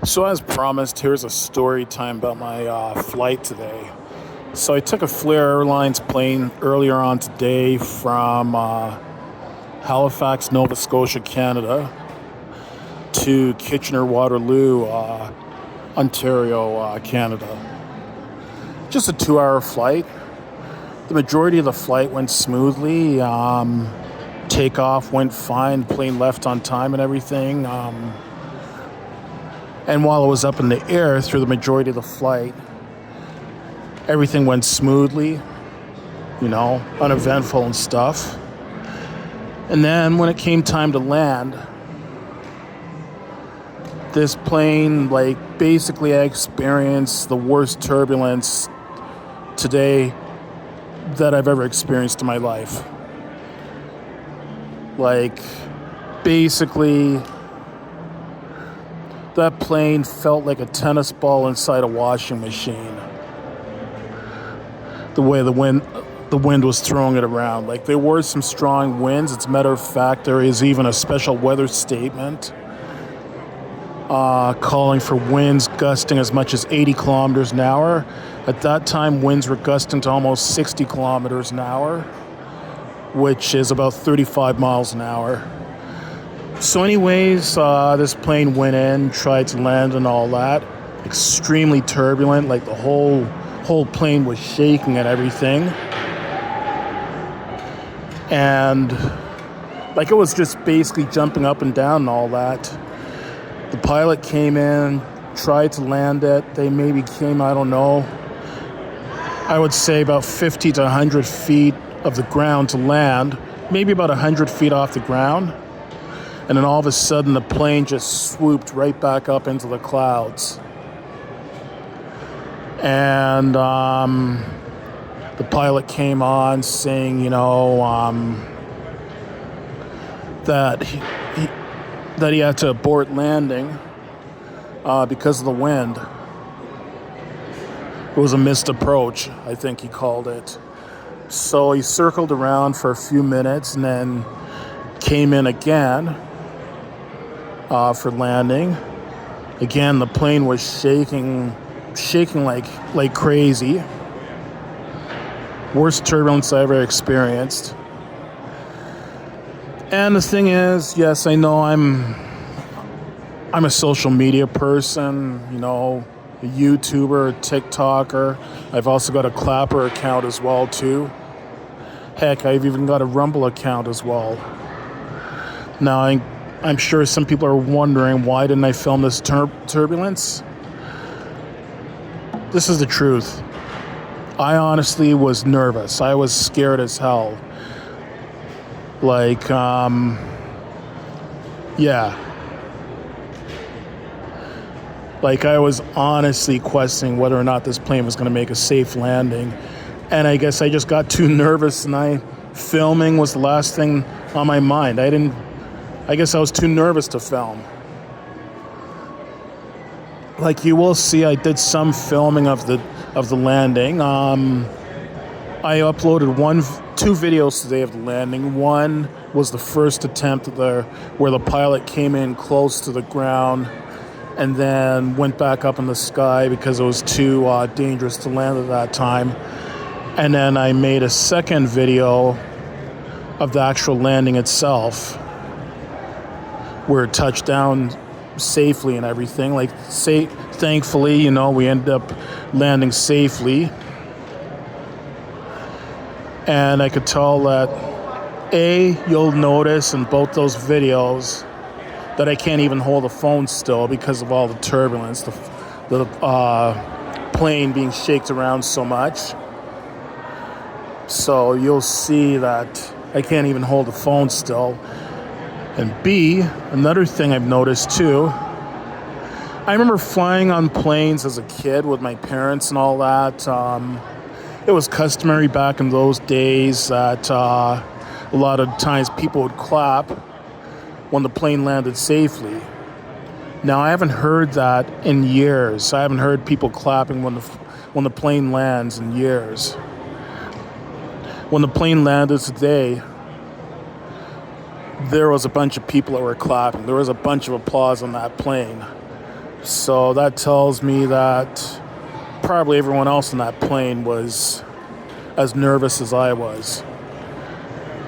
So as promised, here's a story time about my flight today. So I took a Flair Airlines plane earlier on today from Halifax, Nova Scotia, Canada, to Kitchener-Waterloo, Ontario, Canada. Just a 2-hour flight. The majority of the flight went smoothly. Takeoff went fine. The plane left on time and everything. And while I was up in the air through the majority of the flight, everything went smoothly, uneventful and stuff. And then when it came time to land, this plane, basically I experienced the worst turbulence today that I've ever experienced in my life. Basically, that plane felt like a tennis ball inside a washing machine. The way the wind was throwing it around. There were some strong winds. As a matter of fact, there is even a special weather statement calling for winds gusting as much as 80 kilometers an hour. At that time, winds were gusting to almost 60 kilometers an hour, which is about 35 miles an hour. So anyways, this plane went in, tried to land and all that. Extremely turbulent, the whole plane was shaking and everything. And it was just basically jumping up and down and all that. The pilot came in, tried to land it. They maybe came, I don't know, I would say about 50 to 100 feet of the ground to land, maybe about 100 feet off the ground. And then all of a sudden, the plane just swooped right back up into the clouds. And the pilot came on saying, that he had to abort landing because of the wind. It was a missed approach, I think he called it. So he circled around for a few minutes and then came in again for landing. Again, the plane was shaking like crazy. Worst turbulence I ever experienced. And the thing is, yes, I know I'm a social media person, a YouTuber, a TikToker. I've also got a Clapper account as well too. Heck, I've even got a Rumble account as well. Now, I'm sure some people are wondering, why didn't I film this turbulence? This is the truth. I honestly was nervous. I was scared as hell. I was honestly questioning whether or not this plane was going to make a safe landing. And I guess I just got too nervous, and filming was the last thing on my mind. I guess I was too nervous to film. You will see, I did some filming of the landing. I uploaded two videos today of the landing. One was the first attempt where the pilot came in close to the ground and then went back up in the sky because it was too dangerous to land at that time. And then I made a second video of the actual landing itself, where it touched down safely and everything. Thankfully, we ended up landing safely. And I could tell that, you'll notice in both those videos that I can't even hold the phone still because of all the turbulence, the plane being shaked around so much. So you'll see that I can't even hold the phone still. And B, another thing I've noticed too, I remember flying on planes as a kid with my parents and all that. It was customary back in those days that a lot of times people would clap when the plane landed safely. Now, I haven't heard that in years. I haven't heard people clapping when the plane lands in years. When the plane landed today, there was a bunch of people that were clapping. There was a bunch of applause on that plane. So that tells me that probably everyone else in that plane was as nervous as I was.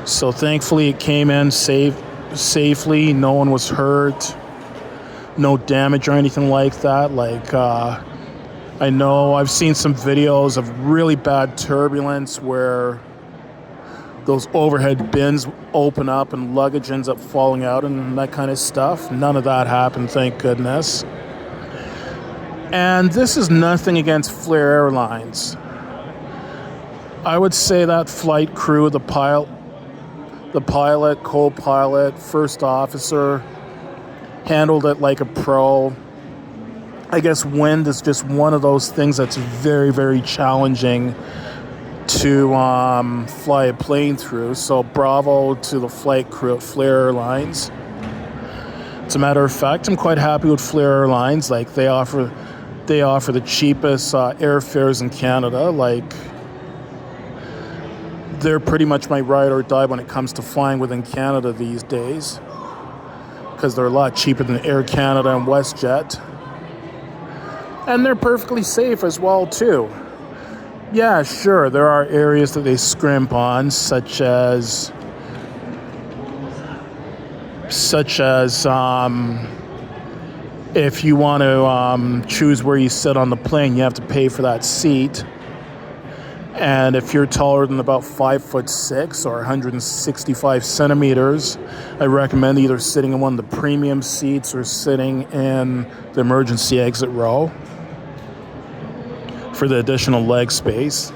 So thankfully it came in safely. No one was hurt. No damage or anything like that. I know I've seen some videos of really bad turbulence where those overhead bins open up and luggage ends up falling out and that kind of stuff. None of that happened, thank goodness. And this is nothing against Flair Airlines. I would say that flight crew, the pilot, co-pilot, first officer, handled it like a pro. I guess wind is just one of those things that's very, very challenging to fly a plane through. So bravo to the flight crew at Flair Airlines. As a matter of fact, I'm quite happy with Flair Airlines. Like they offer the cheapest airfares in Canada. Like they're pretty much my ride or die when it comes to flying within Canada these days, because they're a lot cheaper than Air Canada and WestJet. And they're perfectly safe as well too. Yeah, sure, there are areas that they scrimp on, such as if you want to choose where you sit on the plane, you have to pay for that seat. And if you're taller than about 5'6" or 165 centimeters, I recommend either sitting in one of the premium seats or sitting in the emergency exit row for the additional leg space.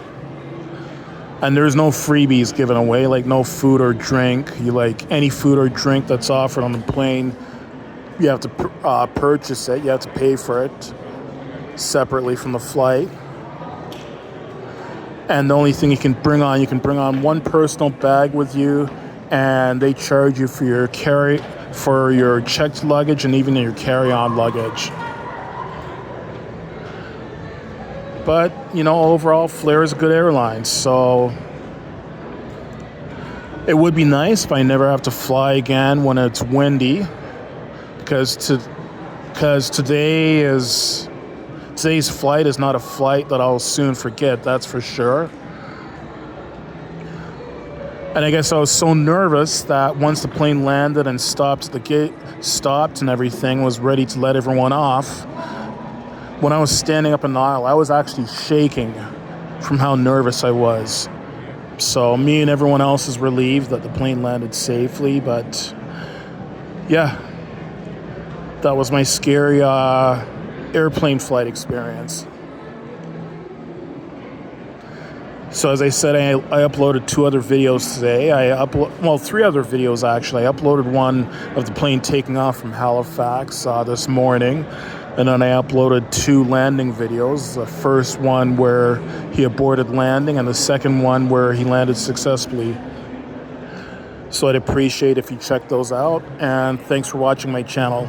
And there's no freebies given away, like no food or drink. Any food or drink that's offered on the plane, you have to purchase it. You have to pay for it separately from the flight. And the only thing you can bring on one personal bag with you, and they charge you for your checked luggage and even your carry-on luggage. But, overall, Flair is a good airline, so it would be nice if I never have to fly again when it's windy, because today's flight is not a flight that I'll soon forget, that's for sure. And I guess I was so nervous that once the plane landed and stopped at the gate, and everything, was ready to let everyone off, when I was standing up an aisle, I was actually shaking from how nervous I was. So me and everyone else is relieved that the plane landed safely, but yeah, that was my scary airplane flight experience. So as I said, I uploaded 2 other videos today. 3 other videos actually. I uploaded one of the plane taking off from Halifax this morning. And then I uploaded 2 landing videos. The first one where he aborted landing, and the second one where he landed successfully. So I'd appreciate if you check those out. And thanks for watching my channel.